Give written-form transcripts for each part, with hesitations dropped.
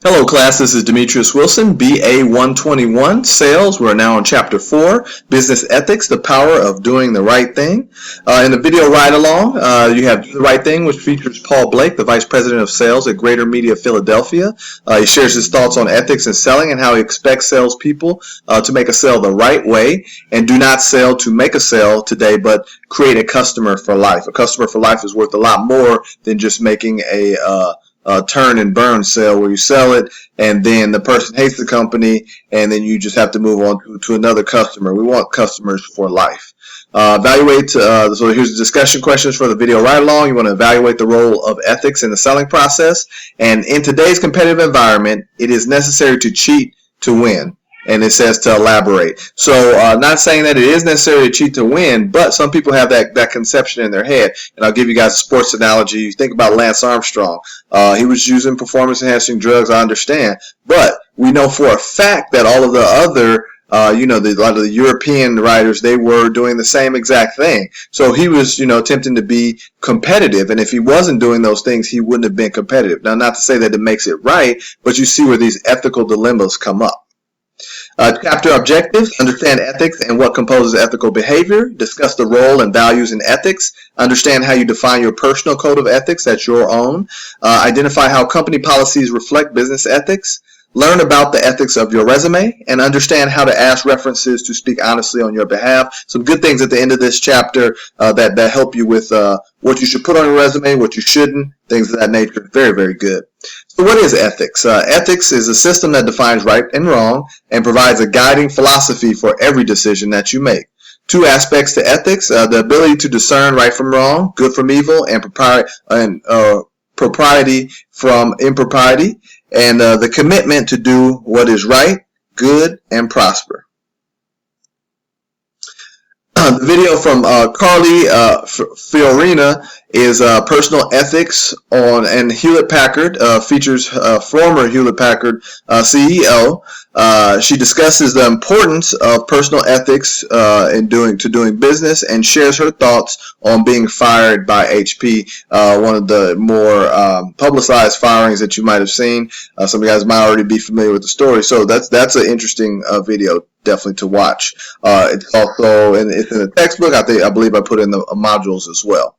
Hello class, this is Demetrius Wilson, BA 121, Sales. We're now on Chapter 4, Business Ethics, the Power of Doing the Right Thing. In the video ride-along, you have Do the Right Thing, which features Paul Blake, the Vice President of Sales at Greater Media Philadelphia. He shares his thoughts on ethics and selling and how he expects salespeople to make a sale the right way and do not sell to make a sale today, but create a customer for life. A customer for life is worth a lot more than just making a turn and burn sale where you sell it and then the person hates the company and then you just have to move on to another customer. We want customers for life. So here's the discussion questions for the video ride along. You want to evaluate the role of ethics in the selling process. And in today's competitive environment, it is necessary to cheat to win. And it says to elaborate. So not saying that it is necessary to cheat to win, but some people have that conception in their head. And I'll give you guys a sports analogy. You think about Lance Armstrong. He was using performance-enhancing drugs, I understand. But we know for a fact that all of the other a lot of the European riders, they were doing the same exact thing. So he was, attempting to be competitive. And if he wasn't doing those things, he wouldn't have been competitive. Now, not to say that it makes it right, but you see where these ethical dilemmas come up. Chapter objectives: understand ethics and what composes ethical behavior. Discuss the role and values in ethics. Understand how you define your personal code of ethics, that's your own. Identify how company policies reflect business ethics. Learn about the ethics of your resume and understand how to ask references to speak honestly on your behalf. Some good things at the end of this chapter that help you with what you should put on your resume, what you shouldn't, things of that nature. Very, very good. So what is ethics? Ethics is a system that defines right and wrong and provides a guiding philosophy for every decision that you make. Two aspects to ethics: the ability to discern right from wrong, good from evil, and propriety from impropriety, and the commitment to do what is right, good, and prosper. The video from Carly Fiorina is personal ethics and Hewlett-Packard, features former Hewlett-Packard CEO. She discusses the importance of personal ethics in doing business and shares her thoughts on being fired by HP, one of the more publicized firings that you might have seen. Some of you guys might already be familiar with the story, so that's an interesting video. Definitely to watch. It's also it's in the textbook. I believe I put in the modules as well.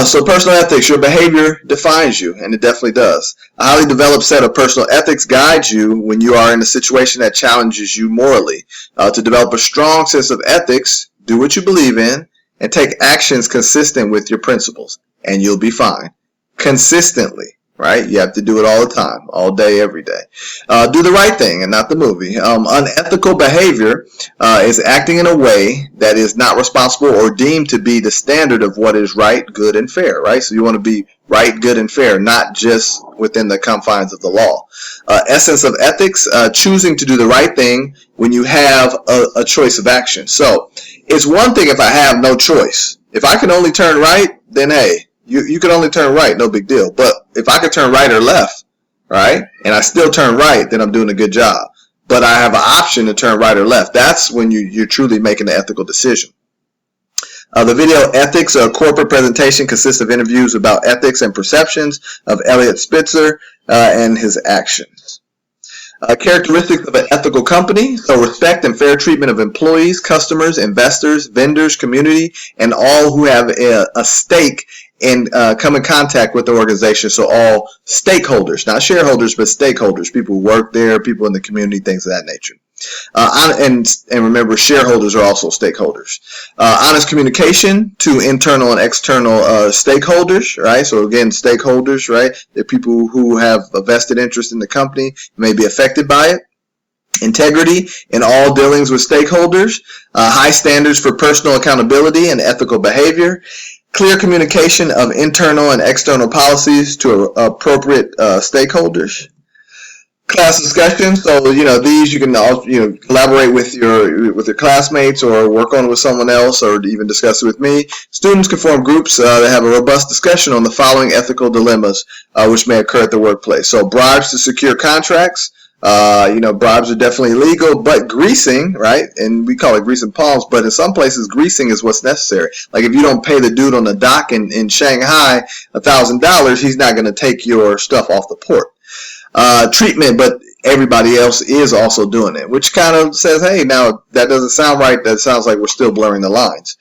So personal ethics, your behavior defines you, and it definitely does. A highly developed set of personal ethics guides you when you are in a situation that challenges you morally. To develop a strong sense of ethics, do what you believe in and take actions consistent with your principles, and you'll be fine. Consistently. Right? You have to do it all the time, all day, every day. Do the right thing and not the movie. Unethical behavior is acting in a way that is not responsible or deemed to be the standard of what is right, good, and fair, right? So you want to be right, good, and fair, not just within the confines of the law. Essence of ethics: choosing to do the right thing when you have a choice of action. So it's one thing if I have no choice. If I can only turn right, then hey, you can only turn right, no big deal. But if I could turn right or left, right, and I still turn right, then I'm doing a good job. But I have an option to turn right or left. That's when you're truly making the ethical decision. The video ethics, corporate presentation, consists of interviews about ethics and perceptions of Elliot Spitzer and his actions. Characteristics of an ethical company: so respect and fair treatment of employees, customers, investors, vendors, community, and all who have a stake and come in contact with the organization. So all stakeholders, not shareholders, but stakeholders, people who work there, people in the community, things of that nature. And remember, shareholders are also stakeholders. Honest communication to internal and external stakeholders, right? So again, stakeholders, right? They're people who have a vested interest in the company, may be affected by it. Integrity in all dealings with stakeholders. High standards for personal accountability and ethical behavior. Clear communication of internal and external policies to appropriate stakeholders. Class discussion. So these you can collaborate with your classmates or work on with someone else, or even discuss it with me. Students can form groups that have a robust discussion on the following ethical dilemmas which may occur at the workplace. So bribes to secure contracts. Bribes are definitely illegal, but greasing, right? And we call it greasing palms, but in some places, greasing is what's necessary. Like if you don't pay the dude on the dock in Shanghai $1,000, he's not going to take your stuff off the port. treatment, but everybody else is also doing it, which kind of says, hey, now that doesn't sound right. That sounds like we're still blurring the lines.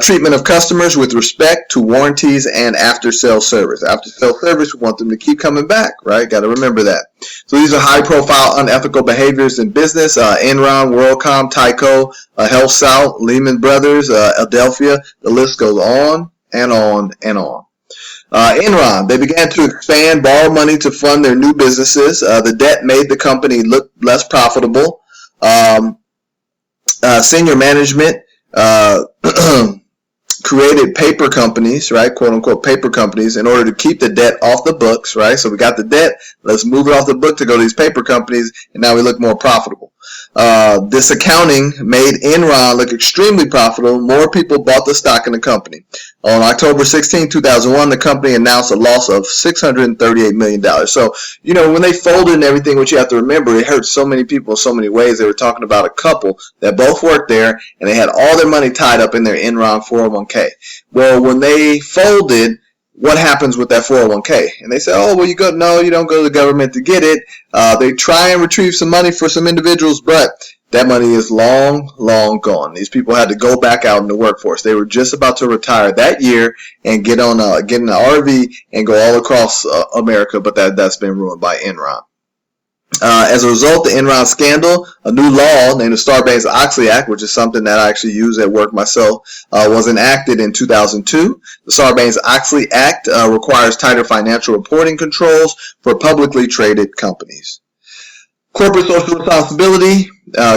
Treatment of customers with respect to warranties and after-sales service. After-sales service, we want them to keep coming back, right? Got to remember that. So these are high-profile unethical behaviors in business. Enron, WorldCom, Tyco, HealthSouth, Lehman Brothers, Adelphia. The list goes on and on and on. Enron, they began to expand, borrow money to fund their new businesses. The debt made the company look less profitable. Senior management created paper companies, right, quote unquote paper companies, in order to keep the debt off the books, right? So we got the debt, let's move it off the book to go to these paper companies, and now we look more profitable. This accounting made Enron look extremely profitable. More people bought the stock in the company. On October 16, 2001, the company announced a loss of $638 million. So, when they folded and everything, what you have to remember, it hurt so many people in so many ways. They were talking about a couple that both worked there, and they had all their money tied up in their Enron 401k. Well, when they folded, what happens with that 401k? And they say, oh, well, you don't go to the government to get it. They try and retrieve some money for some individuals, but that money is long, long gone. These people had to go back out in the workforce. They were just about to retire that year and get in an RV and go all across America, but that's been ruined by Enron. As a result of the Enron scandal, a new law named the Sarbanes-Oxley Act, which is something that I actually use at work myself, was enacted in 2002. The Sarbanes-Oxley Act requires tighter financial reporting controls for publicly traded companies. Corporate social responsibility,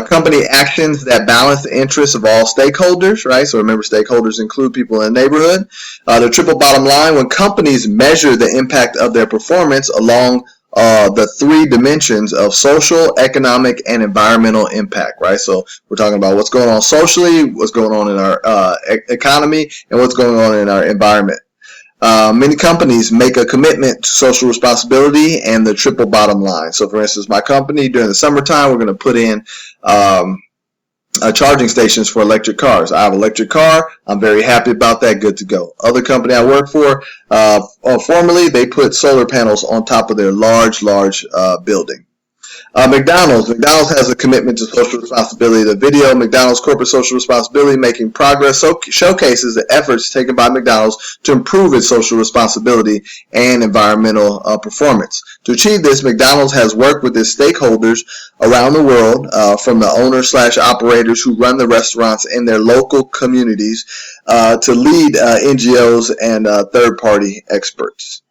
company actions that balance the interests of all stakeholders, right? So remember, stakeholders include people in the neighborhood. The triple bottom line, when companies measure the impact of their performance along the three dimensions of social, economic, and environmental impact, right? So we're talking about what's going on socially, what's going on in our economy, and what's going on in our environment. Many companies make a commitment to social responsibility and the triple bottom line. So for instance, my company, during the summertime, we're going to put in charging stations for electric cars. I have an electric car. I'm very happy about that. Good to go. Other company I work for, formerly, they put solar panels on top of their large building. McDonald's has a commitment to social responsibility. The video, McDonald's Corporate Social Responsibility Making Progress, showcases the efforts taken by McDonald's to improve its social responsibility and environmental performance. To achieve this, McDonald's has worked with its stakeholders around the world, from the owners/operators who run the restaurants in their local communities to lead NGOs and third-party experts.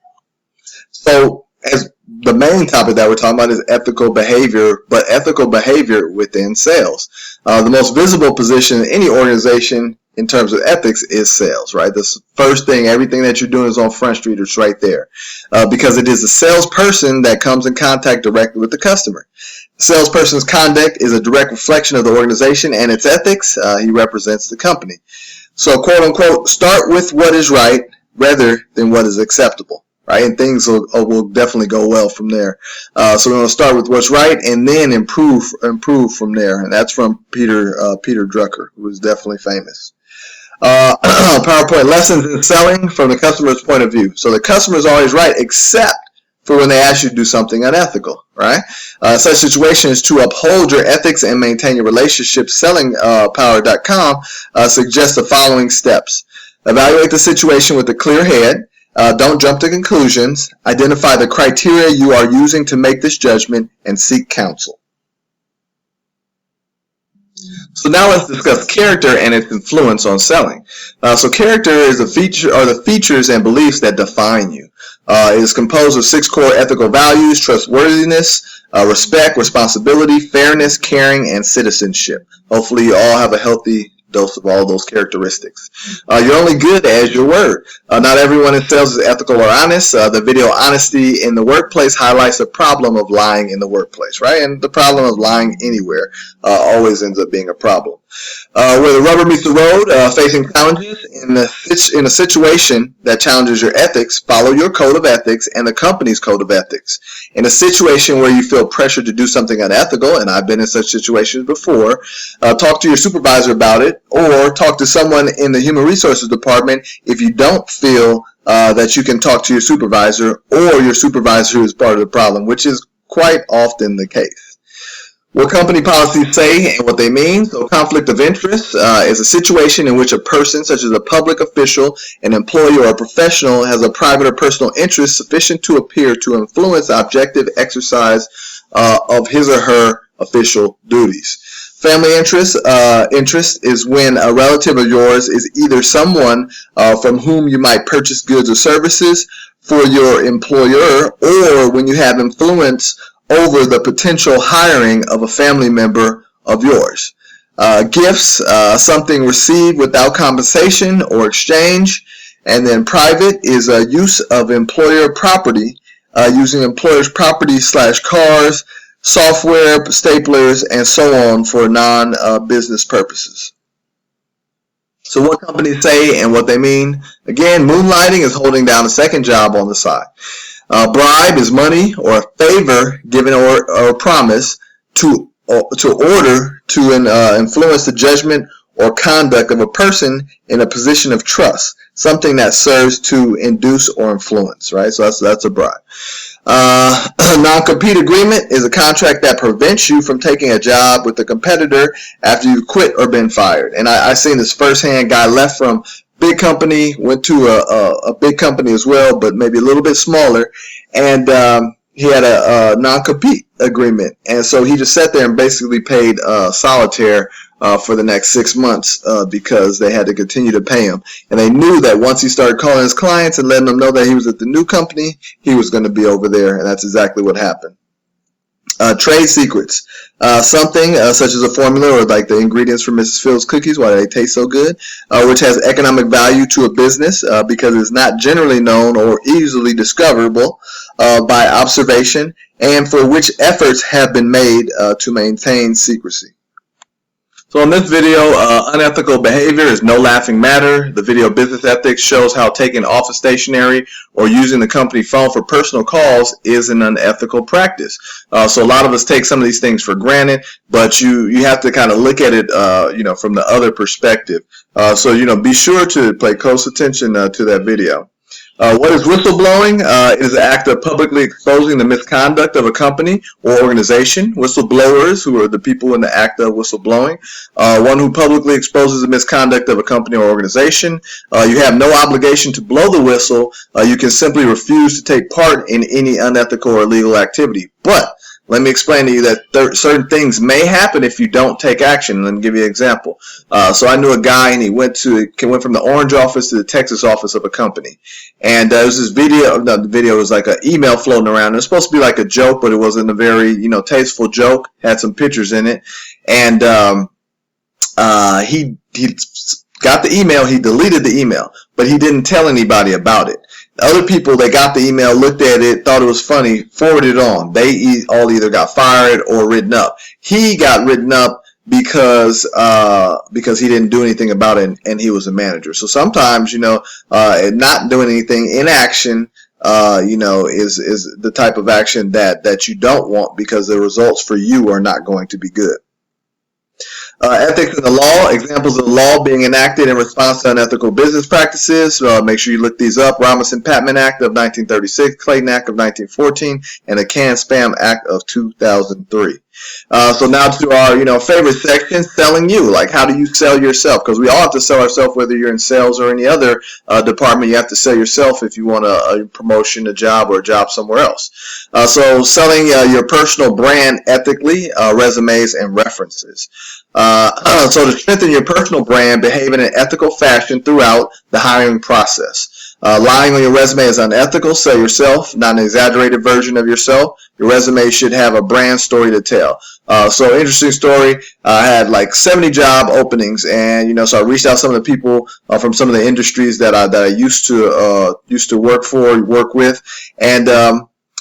So, as the main topic that we're talking about is ethical behavior, but ethical behavior within sales. The most visible position in any organization in terms of ethics is sales, right? The first thing, everything that you're doing is on Front Street. It's right there, because it is the salesperson that comes in contact directly with the customer. The salesperson's conduct is a direct reflection of the organization and its ethics. He represents the company. So, quote unquote, start with what is right rather than what is acceptable. Right, and things will definitely go well from there. So we're going to start with what's right, and then improve from there. And that's from Peter Drucker, who is definitely famous. PowerPoint lessons in selling from the customer's point of view. So the customer is always right, except for when they ask you to do something unethical. Right? Such situation is to uphold your ethics and maintain your relationship. SellingPower.com suggests the following steps: evaluate the situation with a clear head. Don't jump to conclusions. Identify the criteria you are using to make this judgment and seek counsel. So now let's discuss character and its influence on selling. So character is the features and beliefs that define you. It is composed of 6 core ethical values: trustworthiness, respect, responsibility, fairness, caring, and citizenship. Hopefully you all have a healthy dose of all those characteristics. You're only good as your word. Not everyone in sales is ethical or honest. The video Honesty in the Workplace highlights the problem of lying in the workplace, right? And the problem of lying anywhere always ends up being a problem. Where the rubber meets the road, facing challenges in a situation that challenges your ethics, follow your code of ethics and the company's code of ethics. In a situation where you feel pressure to do something unethical, and I've been in such situations before, talk to your supervisor about it, or talk to someone in the human resources department if you don't feel that you can talk to your supervisor, or your supervisor who is part of the problem, which is quite often the case. What company policies say and what they mean. So conflict of interest is a situation in which a person, such as a public official, an employee, or a professional, has a private or personal interest sufficient to appear to influence the objective exercise of his or her official duties. Family interest is when a relative of yours is either someone from whom you might purchase goods or services for your employer, or when you have influence over the potential hiring of a family member of yours. Gifts, something received without compensation or exchange. And then private is a use of employer property, using employer's property / cars, software, staplers, and so on for non-business purposes. So what companies say and what they mean. Again, moonlighting is holding down a second job on the side. Bribe is money or a favor given or promise to order to influence the judgment or conduct of a person in a position of trust, something that serves to induce or influence, right? So that's a bribe. Non-compete agreement is a contract that prevents you from taking a job with a competitor after you quit or been fired. And I've seen this firsthand. Guy left from big company, went to a big company as well, but maybe a little bit smaller, and he had a non-compete agreement, and so he just sat there and basically paid solitaire for the next 6 months because they had to continue to pay him, and they knew that once he started calling his clients and letting them know that he was at the new company, he was going to be over there, and that's exactly what happened. Trade secrets, something such as a formula or like the ingredients for Mrs. Fields cookies, why they taste so good, which has economic value to a business because it's not generally known or easily discoverable by observation, and for which efforts have been made to maintain secrecy. So in this video, unethical behavior is no laughing matter. The video Business Ethics shows how taking office stationery or using the company phone for personal calls is an unethical practice. So a lot of us take some of these things for granted, but you have to kind of look at it, from the other perspective. So be sure to pay close attention to that video. What is whistleblowing? It is the act of publicly exposing the misconduct of a company or organization. Whistleblowers, who are the people in the act of whistleblowing. One who publicly exposes the misconduct of a company or organization. You have no obligation to blow the whistle. You can simply refuse to take part in any unethical or illegal activity. But let me explain to you that certain things may happen if you don't take action. Let me give you an example. So I knew a guy, and he went from the Orange office to the Texas office of a company. And there was this video. No, the video was like an email floating around. It was supposed to be like a joke, but it wasn't a very tasteful joke. Had some pictures in it, and he got the email. He deleted the email, but he didn't tell anybody about it. The other people that got the email looked at it, thought it was funny, forwarded it on. They all either got fired or written up. He got written up because he didn't do anything about it, and he was a manager. So sometimes, not doing anything, inaction, is the type of action that you don't want, because the results for you are not going to be good. Ethics in the law, examples of the law being enacted in response to unethical business practices. Make sure you look these up. Robinson-Patman Act of 1936, Clayton Act of 1914, and the Can-Spam Act of 2003. So now to our, favorite section, selling you. Like, how do you sell yourself? Because we all have to sell ourselves, whether you're in sales or any other department. You have to sell yourself if you want a promotion, a job, or a job somewhere else. So selling your personal brand ethically, resumes and references. So to strengthen your personal brand, behave in an ethical fashion throughout the hiring process. Lying on your resume is unethical. Sell yourself, not an exaggerated version of yourself. Your resume should have a brand story to tell. So interesting story. I had like 70 job openings, and so I reached out to some of the people from some of the industries that I used to work with, and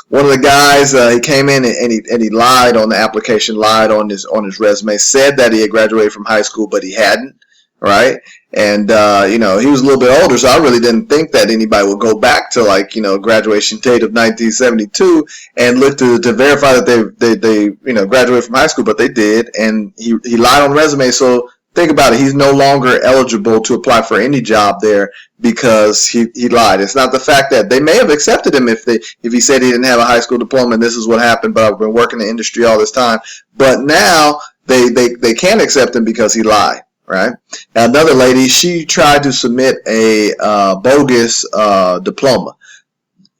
one of the guys, he came in and he lied on the application, lied on his resume, said that he had graduated from high school, but he hadn't, right? And he was a little bit older, so I really didn't think that anybody would go back to graduation date of 1972 and look to verify that they graduated from high school, but they did, and he lied on the resume, so think about it. He's no longer eligible to apply for any job there because he lied. It's not the fact that they may have accepted him if he said he didn't have a high school diploma and this is what happened, but I've been working in the industry all this time. But now they can't accept him because he lied, right? Now, another lady, she tried to submit a bogus diploma.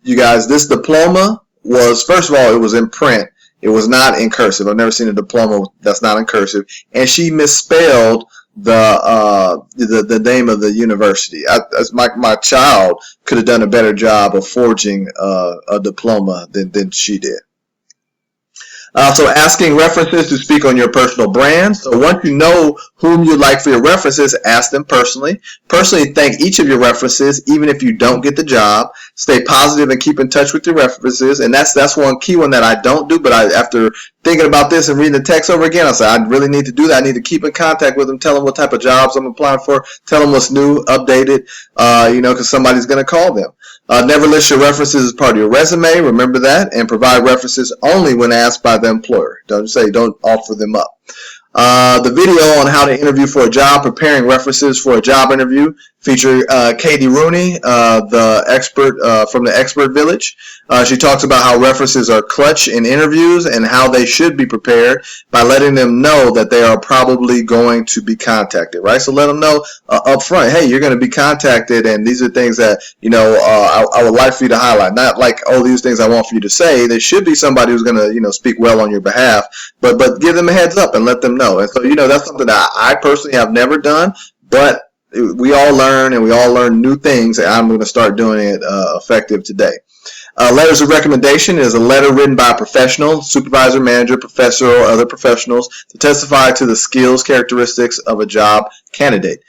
You guys, this diploma was, first of all, it was in print. It was not in cursive. I've never seen a diploma that's not in cursive. And she misspelled the name of the university. My child could have done a better job of forging a diploma than she did. So asking references to speak on your personal brand. So once you know whom you'd like for your references, ask them personally. Personally thank each of your references, even if you don't get the job. Stay positive and keep in touch with your references. And that's one key one that I don't do, but after thinking about this and reading the text over again, I said, I really need to do that. I need to keep in contact with them, tell them what type of jobs I'm applying for, tell them what's new, updated, because somebody's going to call them. Never list your references as part of your resume. Remember that. And provide references only when asked by the employer. Don't offer them up. The video on how to interview for a job, preparing references for a job interview, feature Katie Rooney, the expert from the Expert Village. She talks about how references are clutch in interviews and how they should be prepared by letting them know that they are probably going to be contacted, right? So let them know up front, hey, you're going to be contacted, and these are things that, I would like for you to highlight. Not like, oh, these things I want for you to say. There should be somebody who's going to, speak well on your behalf, but give them a heads up and let them know. And so, that's something that I personally have never done, but we all learn, and we all learn new things, and I'm going to start doing it effective today. Letters of recommendation is a letter written by a professional, supervisor, manager, professor, or other professionals to testify to the skills, characteristics of a job candidate.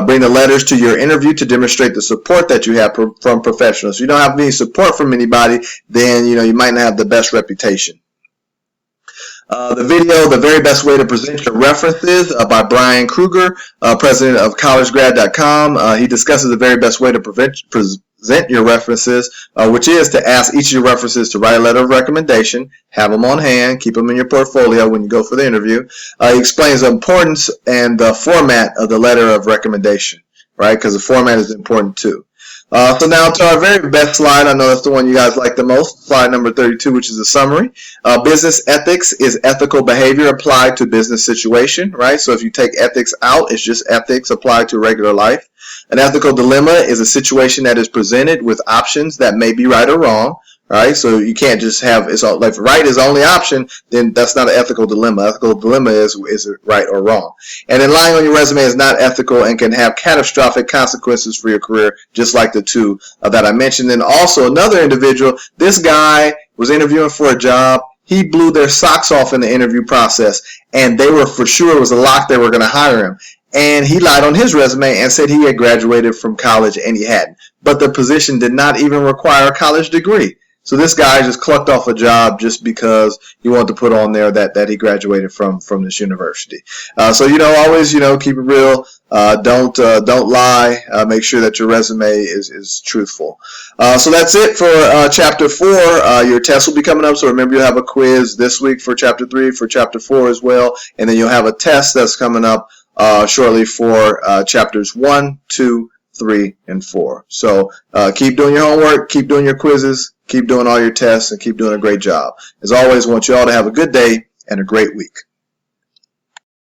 Bring the letters to your interview to demonstrate the support that you have from professionals. If you don't have any support from anybody, then, you might not have the best reputation. The video, The Very Best Way to Present Your References, by Brian Kruger, president of collegegrad.com. He discusses the very best way to present your references, which is to ask each of your references to write a letter of recommendation, have them on hand, keep them in your portfolio when you go for the interview. He explains the importance and the format of the letter of recommendation, right? Because the format is important too. So now to our very best slide. I know that's the one you guys like the most. Slide number 32, which is a summary. Business ethics is ethical behavior applied to business situation, right? So if you take ethics out, it's just ethics applied to regular life. An ethical dilemma is a situation that is presented with options that may be right or wrong, right? So you can't just have, it's all, like right is the only option, then that's not an ethical dilemma. Ethical dilemma is it right or wrong? And then lying on your resume is not ethical and can have catastrophic consequences for your career, just like the two that I mentioned. And also another individual, this guy was interviewing for a job. He blew their socks off in the interview process, and they were for sure it was a lock they were going to hire him. And he lied on his resume and said he had graduated from college, and he hadn't. But the position did not even require a college degree. So this guy just clucked off a job just because he wanted to put on there that he graduated from this university. So always keep it real. Don't lie. Make sure that your resume is truthful. So that's it for chapter 4. Your test will be coming up. So remember, you'll have a quiz this week for chapter 3, for chapter 4 as well, and then you'll have a test that's coming up shortly for chapters 1, 2, 3, and 4. So keep doing your homework, keep doing your quizzes, keep doing all your tests, and keep doing a great job. As always, I want you all to have a good day and a great week.